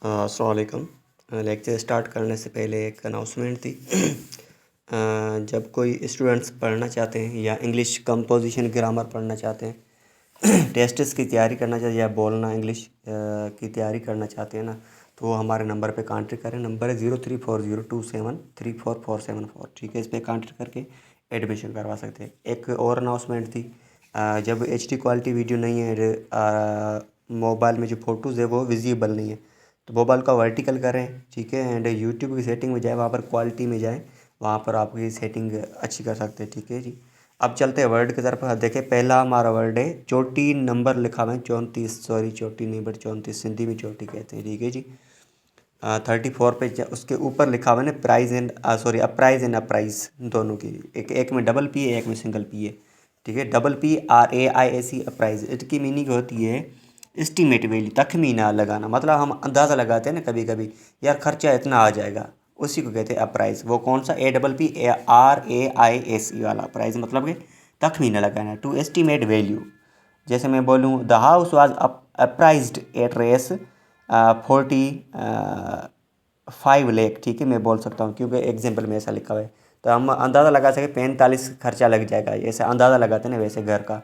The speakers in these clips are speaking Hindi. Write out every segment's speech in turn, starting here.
अस्सलाम वालेकुम। लेक्चर स्टार्ट करने से पहले एक अनाउंसमेंट थी। जब कोई स्टूडेंट्स पढ़ना चाहते हैं या इंग्लिश कंपोजिशन ग्रामर पढ़ना चाहते हैं, टेस्ट्स की तैयारी करना चाहते हैं या बोलना इंग्लिश की तैयारी करना चाहते हैं ना, तो वो हमारे नंबर पे कांटेक्ट करें। नंबर है 034027344474। ठीक है, इस पर कांटेक्ट करके एडमिशन करवा सकते हैं। एक और अनाउंसमेंट थी, जब HD क्वालिटी वीडियो नहीं है, मोबाइल में जो फ़ोटोज़ है वो विजिबल नहीं है, तो मोबाइल का वर्टिकल करें। ठीक है, एंड यूट्यूब की सेटिंग में जाए, वहाँ पर क्वालिटी में जाएँ, वहाँ पर आपकी सेटिंग अच्छी कर सकते हैं। ठीक है जी। अब चलते हैं वर्ड की तरफ। देखें, पहला हमारा वर्ड है चोटी। नंबर लिखा हुआ है 34, सॉरी चोटी नहीं बट 34, सिंधी में चोटी कहते हैं। ठीक है जी। 34 पे उसके ऊपर लिखा हुआ है ना prize and sorry apprise and apprise, दोनों की। एक में डबल पी है, एक में सिंगल पी है। ठीक है, डबल PRAISE अप्राइज, इसकी मीनिंग होती है एस्टीमेट वैल्यू, तखमीना लगाना। मतलब हम अंदाज़ा लगाते हैं ना कभी कभी, यार खर्चा इतना आ जाएगा, उसी को कहते हैं अप्राइज। वो कौन सा? APPRAISE वाला अप्राइज, मतलब कि तखमीना लगाना, टू एस्टीमेट वैल्यू। जैसे मैं बोलूँ the house was appraised at Rs 45 lakh. ठीक है, मैं बोल सकता हूँ क्योंकि एग्जाम्पल में ऐसा लिखा हुआ है, तो हम अंदाज़ा लगा सकें 45 खर्चा लग जाएगा, ऐसे अंदाज़ा लगाते हैं ना वैसे घर का।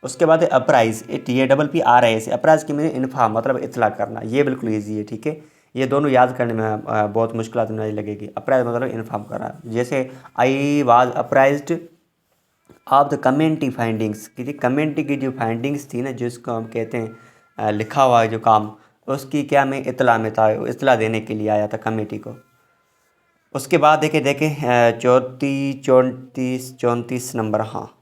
उसके बाद है अप्राइज, TAPPRAISE। अप्राइज की मैंने इन्फॉर्म मतलब इतला करना, ये बिल्कुल ईजी है। ठीक है, ये दोनों याद करने में बहुत मुश्किल नहीं लगेगी। अप्राइज मतलब इन्फॉर्म करना। जैसे I was apprised of the committee findings, क्योंकि कमेंटी की जो फाइंडिंग्स थी ना, जिसको हम कहते हैं लिखा हुआ जो काम, उसकी क्या मैं इतला में था, इतला देने के लिए आया था कमेटी को। उसके बाद देखे 34 नंबर, हाँ,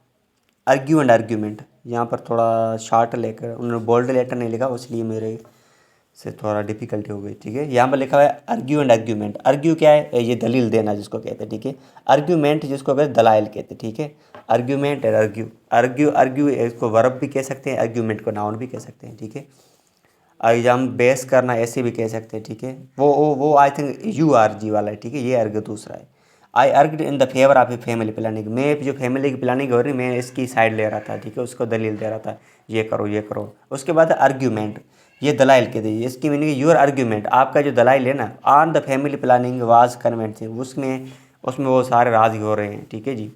आर्ग्यू एंड आर्ग्यूमेंट। यहाँ पर थोड़ा शार्ट लेकर उन्होंने बोल्ड लेटर नहीं लिखा, इसलिए मेरे से थोड़ा डिफिकल्टी हो गई। ठीक है, यहाँ पर लिखा हुआ है आर्ग्यू एंड आर्ग्यूमेंट। आर्ग्यू क्या है? ये दलील देना जिसको कहते हैं। ठीक है, आर्ग्यूमेंट जिसको कहते हैं दलाइल कहते हैं। ठीक है, आर्ग्यूमेंट और आर्ग्यू। आर्ग्यू आर्ग्यू इसको वर्ब भी कह सकते हैं, आर्ग्यूमेंट को नाउन भी कह सकते हैं। ठीक है, और हम बेस करना ऐसे भी कह सकते हैं। ठीक है, वो आई थिंक URG वाला है। ठीक है, ये आर्ग्यू दूसरा है। I argued in the favour of a family planning. मैं जो फैमिली की प्लानिंग हो रही, मैं इसकी साइड ले रहा था। ठीक है, उसको दलील दे रहा था, ये करो ये करो। उसके बाद आर्ग्यूमेंट, ये दलाइल के दी, इसकी मीनिंग योर आर्ग्यूमेंट, आपका जो दलाइल है ना, on the family planning was convincing, उसमें उसमें वो सारे राज़ी हो रहे हैं। ठीक है जी,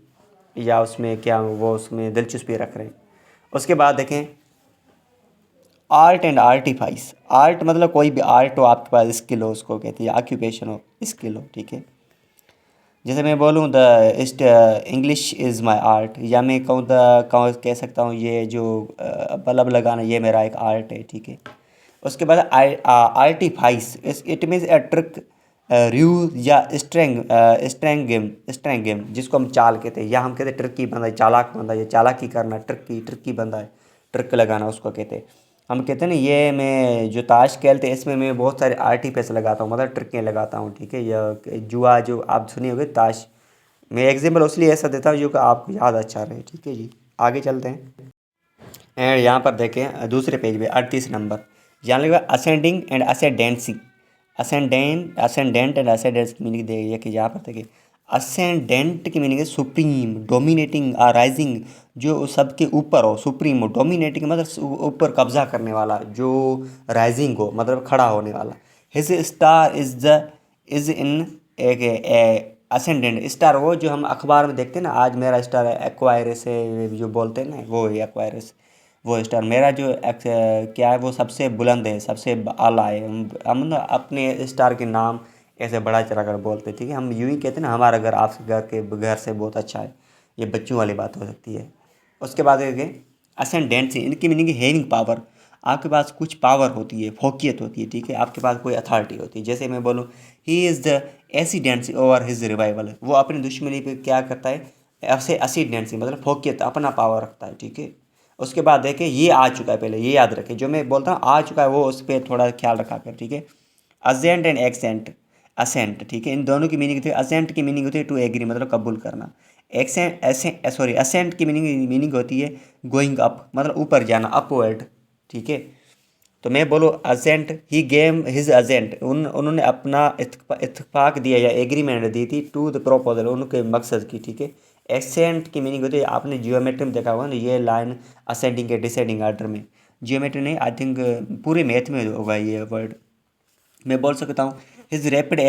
या उसमें क्या वो उसमें दिलचस्पी रख रहे हैं। उसके बाद देखें आर्ट एंड आर्टिफाइस। आर्ट मतलब कोई भी आर्ट हो आपके पास, स्किल हो, उसको कहते हैं, ऑक्यूपेशन हो, स्किल हो। ठीक है, जैसे मैं बोलूँ the English is my art, या मैं कह सकता हूँ ये जो बल्ब लगाना ये मेरा एक आर्ट है। ठीक है, उसके बाद artifice, it means a trick, ruse या स्ट्रैंग गेम जिसको हम चाल कहते हैं, या हम कहते हैं ट्रिकी बंदा है, चालाक बंदा है, ये चालाकी करना, ट्रिकी बंदा है, ट्रिक लगाना उसको कहते हैं। हम कहते हैं ना, ये मैं जो ताश खेलते हैं इसमें मैं बहुत सारे आर्टिफिस लगाता हूँ, मतलब ट्रिकें लगाता हूँ। ठीक है, या जुआ जो आप सुनी होगी, ताश। मैं एग्जाम्पल उसलिए ऐसा देता हूँ जो कि आपको याद अच्छा रहे। ठीक है जी, आगे चलते हैं। एंड यहाँ पर देखें दूसरे पेज पे 38 नंबर, यहाँ लिखा ascending and ascendancy. Ascendant and ascendants की मीनिंग देखिए कि यहाँ पर देखिए असेंडेंट की मीनिंग है सुप्रीम, डोमिनेटिंग, राइजिंग, जो सबके ऊपर हो, सुप्रीम हो। डोमिनेटिंग मतलब ऊपर कब्जा करने वाला, जो राइजिंग हो मतलब खड़ा होने वाला। हिज स्टार इज इन एक असेंडेंट। स्टार वो जो हम अखबार में देखते हैं ना, आज मेरा स्टार एक्वायरस है, जो बोलते हैं ना, वो है एक्वायरस। वो स्टार मेरा जो क्या है, वो सबसे बुलंद है, सबसे आला है। हम ना अपने स्टार के नाम ऐसे बढ़ा चढ़ा कर बोलते हैं। ठीक है, हम यूँ ही कहते हैं ना, हमारा घर आपके घर से बहुत अच्छा है, ये बच्चों वाली बात हो सकती है। उसके बाद असेंडेंसी, इनकी मीनिंग है हैविंग पावर। आपके पास कुछ पावर होती है, फोकियत होती है। ठीक है, आपके पास कोई अथॉरिटी होती है। जैसे मैं बोलूँ he is the ascendancy over his rival, वो अपनी दुश्मनी पे क्या करता है, ऐसे एसिडेंसी मतलब फोकियत, अपना पावर रखता है। ठीक है, उसके बाद देखें ये आ चुका है, पहले ये याद रखें, जो मैं बोलता हूँ आ चुका है वो उस पर थोड़ा ख्याल रखा कर। ठीक है, अजेंट एंड एक्सेंट, असेंट। ठीक है, इन दोनों की मीनिंग होती है, असेंट की मीनिंग होती है टू एग्री मतलब कबूल करना। असेंट की मीनिंग होती है गोइंग अप मतलब ऊपर जाना, अपवर्ड। ठीक है, तो मैं बोलो असेंट, ही गेम हिज अजेंट, उन्होंने अपना इत्तेफाक दिया या एग्रीमेंट दी थी टू द प्रोपोजल, उनके मकसद की। ठीक है, एसेंट की मीनिंग होती है, आपने जियोमेट्री में देखा होगा ना, ये लाइन असेंडिंग के डिसेंडिंग आर्डर में, जियोमेट्री नहीं, आई थिंक पूरे मैथ में होगा ये वर्ड। मैं बोल सकता हूँ his rapid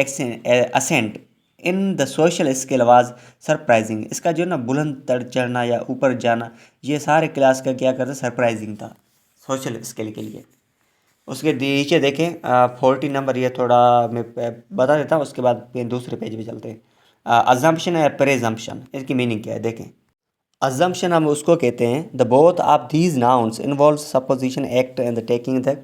ascent in the social scale was surprising. इसका जो ना बुलंद तर चढ़ना या ऊपर जाना, ये सारे क्लास का क्या करता सरप्राइजिंग था सोशल स्केल के लिए। उसके नीचे देखें 40 नंबर, ये थोड़ा मैं बता देता हूँ, उसके बाद फिर दूसरे पेज पे चलते हैं। अजम्पशन या प्रेजम्पशन, इसकी मीनिंग क्या है देखें। अजम्पशन हम उसको कहते हैं the both of these nouns involve supposition act and the taking the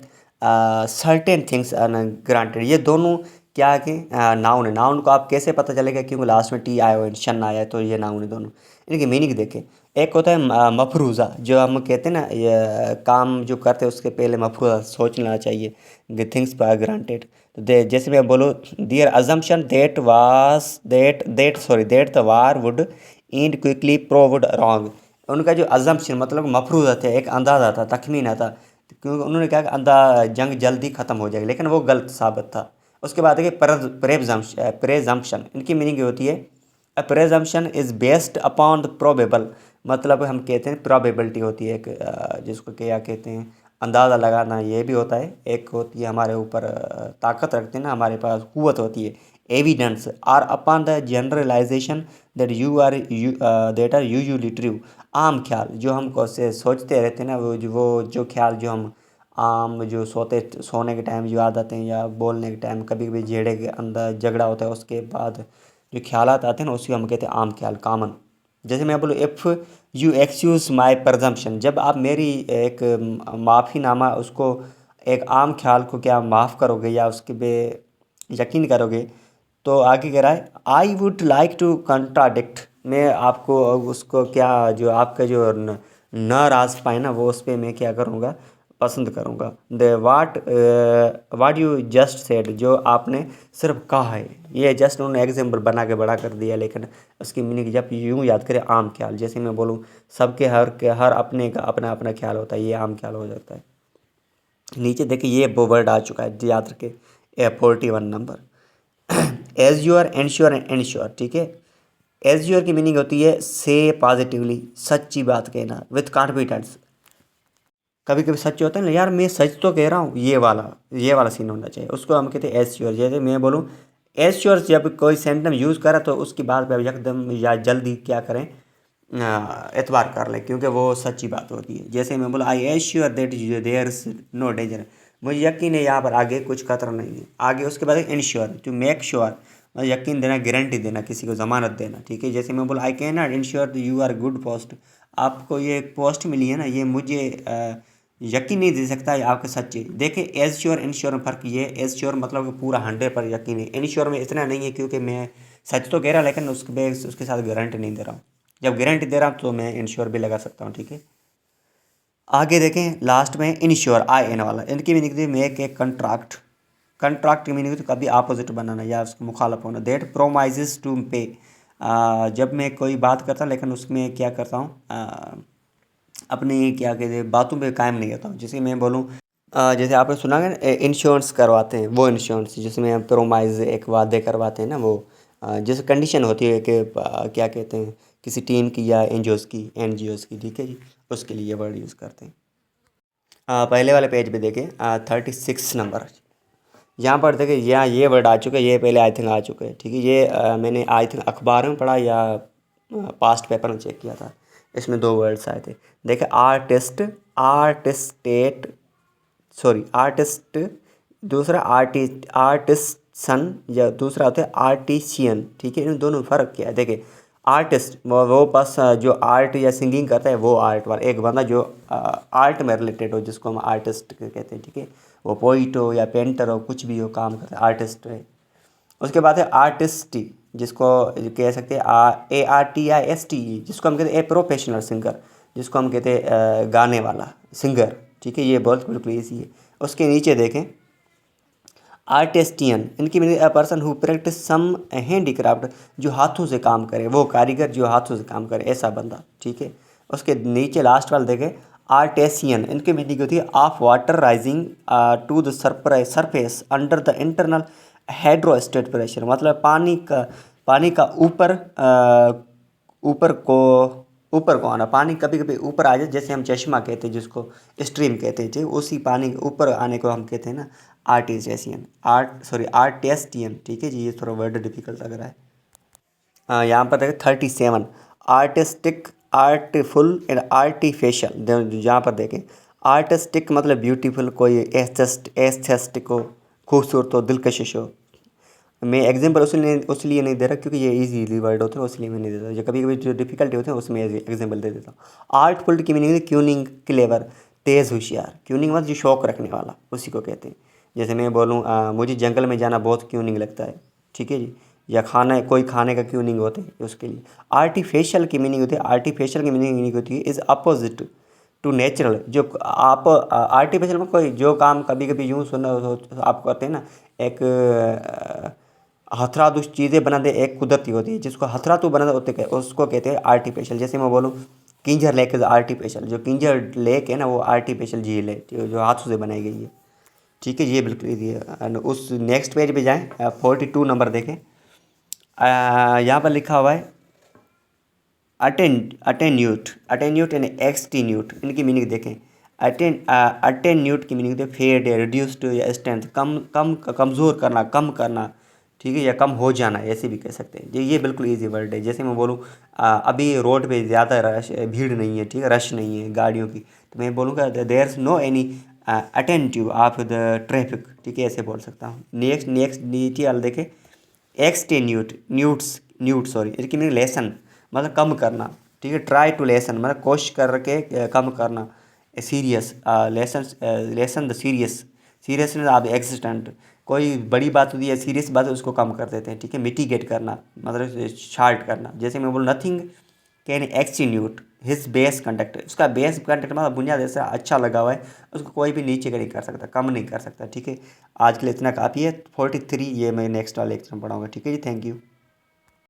certain things granted. ये दोनों क्या है कि नाउन है। नाउन को आप कैसे पता चलेगा, क्योंकि लास्ट में टी आया हो शन आया है, तो ये नाउन है दोनों। इनकी मीनिंग देखें। एक होता है मफरूज़ा, जो हम कहते हैं ना, ये काम जो करते हैं उसके पहले मफरूज़ा सोच लेना चाहिए, थिंग्स पर ग्रांटेड। तो जैसे मैं बोलूँ their assumption that the war would end quickly proved wrong. उनका जो अजम्पशन मतलब मफरूज़ा था, एक अंदाज़ा था, तखमीना था, क्योंकि उन्होंने कहा कि जंग जल्दी ख़त्म हो जाएगी, लेकिन वो गलत साबित था। उसके बाद है कि प्रेजम्पशन, इनकी मीनिंग ये होती है a presumption is based upon the probable. मतलब हम कहते हैं प्रोबेबिलिटी होती है एक, जिसको क्या कहते हैं अंदाज़ा लगाना, ये भी होता है। एक होती है हमारे ऊपर ताकत रखते हैं ना, हमारे पास कुव्वत होती है, evidence are upon the generalization that are usually true. आम ख्याल जो हम से सोचते रहते हैं ना, वो जो ख्याल जो हम आम जो सोने के टाइम जो याद आते हैं, या बोलने के टाइम कभी कभी झेड़े के अंदर झगड़ा होता है, उसके बाद जो ख्यालात आते हैं ना, उसको हम कहते हैं आम ख्याल, कॉमन। जैसे मैं बोलूँ if you excuse my presumption, जब आप मेरी एक माफ़ीनामा उसको एक आम ख्याल को क्या माफ़ करोगे या उसके पे यकीन करोगे, तो आगे कह रहा है I would like to contradict. मैं आपको उसको क्या जो आपका जो न राज पाए ना, वो उस पर मैं क्या करूँगा, पसंद करूँगा। The what you just said, जो आपने सिर्फ कहा है, ये जस्ट उन्होंने एग्जाम्पल बना के बड़ा कर दिया, लेकिन उसकी मीनिंग जब यूँ याद करें आम ख्याल। जैसे मैं बोलूँ सबके हर अपने का अपना अपना ख्याल होता है, ये आम ख्याल हो जाता है। नीचे देखिए ये वर्ड आ चुका है, याद रखे 41 number as you are ensure and ensure, ठीक है। एज यूर की मीनिंग होती है से पॉजिटिवली, सच्ची बात कहना, विथ कॉन्फिडेंस। कभी कभी सच होता है ना, यार मैं सच तो कह रहा हूँ, ये वाला सीन होना चाहिए, उसको हम कहते हैं एज श्योर। जैसे मैं बोलूँ एज श्योर, जब कोई सेंटेंस यूज़ करा तो उसकी बात पर एकदम या जल्दी क्या करें, एतबार कर लें, क्योंकि वो सच्ची बात होती है। जैसे मैं बोला I am sure that there is no danger, मुझे यकीन है यहाँ पर आगे कुछ खतरा नहीं है। आगे उसके बाद इंश्योर, टू मेक श्योर, यकीन देना, गारंटी देना, किसी को ज़मानत देना, ठीक है। जैसे मैं बोला I can not insure you are good post, आपको ये पोस्ट मिली है ना, ये मुझे यकीन नहीं दे सकता है आपके सच्चे। देखिए एज श्योर इंश्योर में फ़र्क ये है, एज श्योर मतलब कि पूरा 100 पर यकीन है, इंश्योर में इतना नहीं है, क्योंकि मैं सच तो कह रहा लेकिन उसके साथ गारंटी नहीं दे रहा हूँ। जब गारंटी दे रहा हूँ तो मैं इंश्योर भी लगा सकता हूँ, ठीक है। आगे देखें लास्ट में इंश्योर आई एन वाला, इनकी मीनिंग थी मेक ए कंट्रैक्ट। कंट्रैक्ट की मीनिंग तो कभी अपोजिट बनाना या उसका मुखालफ होना। दैट प्रोमाइजेस टू पे, जब मैं कोई बात करता हूँ लेकिन उसमें क्या करता हूँ, अपनी क्या कहते हैं बातों पे कायम नहीं रहता हूँ। जैसे मैं बोलूँ जैसे आपने सुना है इंश्योरेंस करवाते हैं, वो इंश्योरेंस जिसमें प्रोमाइज एक वादे करवाते हैं ना, वो जैसे कंडीशन होती है कि क्या कहते हैं किसी टीम की या एनजीओज़ की, ठीक है जी, उसके लिए ये वर्ड यूज़ करते हैं। पहले वाले पेज पे देखें 36 नंबर, यहाँ पर देखिए यहाँ ये वर्ड आ चुका है, ये पहले आई थिंक आ चुके हैं, ठीक है। ये मैंने आई थिंक अखबार में पढ़ा या पास्ट पेपर में चेक किया था, इसमें दो वर्ड्स आए थे। देखिए आर्टिस्ट, दूसरा आर्टिसन, या दूसरा होता है आर्टिशियन, ठीक है। इन दोनों में फ़र्क क्या है देखिए। आर्टिस्ट वो बस जो आर्ट या सिंगिंग करता है वो आर्ट वाला, एक बंदा जो आर्ट में रिलेटेड हो जिसको हम आर्टिस्ट कहते हैं, ठीक है। वो पोइट हो या पेंटर हो, कुछ भी हो काम करता है, आर्टिस्ट है। उसके बाद है आर्टिस्टी, जिसको कह सकते हैं ARTISTE, जिसको हम कहते हैं ए प्रोफेशनल सिंगर, जिसको हम कहते हैं गाने वाला सिंगर, ठीक है। ये बहुत बिल्कुल ईजी है। उसके नीचे देखें आर्टिस्टियन, इनकी meaning a person who practice some handicraft, जो हाथों से काम करे, वो कारीगर जो हाथों से काम करे, ऐसा बंदा, ठीक है। उसके नीचे लास्ट वाला देखें आर्टेसियन, इनकी मीनिंग होती है of water rising to the surface under the internal hydrostatic pressure, मतलब पानी का ऊपर को आना। पानी कभी कभी ऊपर आ जाए, जैसे हम चश्मा कहते हैं जिसको स्ट्रीम कहते हैं, ठीक, उसी पानी के ऊपर आने को हम कहते हैं ना आर्टिजेशियन, आर्टिस्टियन, ठीक है जी, ये थोड़ा वर्ड डिफिकल्ट लग रहा है। यहाँ पर देखें 37, आर्टिस्टिक, आर्टफुल एंड आर्टिफिशियल। यहाँ पर देखें आर्टिस्टिक मतलब ब्यूटीफुल, कोई एस्थेटिक हो, खूबसूरत हो, दिलकशिश हो। मैं एग्जांपल उसलिए नहीं दे रहा क्योंकि ये इजी वर्ड होते हैं, इसलिए मैं नहीं देता। जो कभी कभी जो डिफिकल्टी होते हैं उसमें एग्जांपल दे देता हूँ। आर्टफुल की मीनिंग है क्यूनिंग, क्लेवर, तेज़, होशियार। क्यूनिंग मतलब जो शौक रखने वाला, उसी को कहते हैं। जैसे मैं बोलूँ मुझे जंगल में जाना बहुत क्यूनिंग लगता है, ठीक है जी। या कोई खाने का क्यूनिंग होते हैं उसके लिए। आर्टिफिशियल की मीनिंग होती है, आर्टिफिशियल की मीनिंग होती है इज़ अपोजिट टू नेचुरल। जो आप आर्टिफिशियल में कोई जो काम कभी कभी यूँ सुना आप करते हैं ना, एक हथरादू चीज़ें बना दे, एक कुदरती होती है जिसको हथरातू बना दे होते उसको कहते हैं आर्टिफिशियल। जैसे मैं बोलूँ किंजर लेक इज़ आर्टिफिशियल, जो किंजर लेक है ना वो आर्टिफिशियल झील है जो हाथों से बनाई गई है, ठीक है। ये बिल्कुल ईजी है। एंड उस नेक्स्ट पेज पे जाएँ, 42 नंबर देखें। यहाँ पर लिखा हुआ है अटेन्यूट एंड एक्सटीन्यूट। इनकी मीनिंग देखें। अटेन्यूट की मीनिंग होती है फेड, रिड्यूस्ड या स्ट्रेंथ, कमज़ोर करना, कम करना, ठीक है, या कम हो जाना, ऐसे भी कह सकते हैं। ये बिल्कुल इजी वर्ड है। जैसे मैं बोलूँ अभी रोड पे ज़्यादा भीड़ नहीं है, ठीक है, रश नहीं है गाड़ियों की, तो मैं बोलूँगा there is no any attentive of the traffic, ठीक है, ऐसे बोल सकता हूँ। नेक्स्ट नीचे वाला देखें न्यूट सॉरी, इसकी मीनिंग लेसन मतलब कम करना, ठीक है। ट्राई टू लेसन मतलब कोशिश करके कम करना। Serious lesson the seriousness of existent, कोई बड़ी बात होती है, सीरियस बात है, उसको कम कर देते हैं, ठीक है। मिटिगेट करना मतलब शार्ट करना। जैसे मैं बोलूँ nothing can extenuate his base conduct, उसका बेस कंडक्ट मतलब बुनियाद ऐसा अच्छा लगा हुआ है, उसको कोई भी नीचे का नहीं कर सकता, कम नहीं कर सकता, ठीक है। आज के लिए इतना काफ़ी है। 43 ये मैं नेक्स्ट वाले लेक्चर में पढ़ाऊँगा, ठीक है जी। Thank you.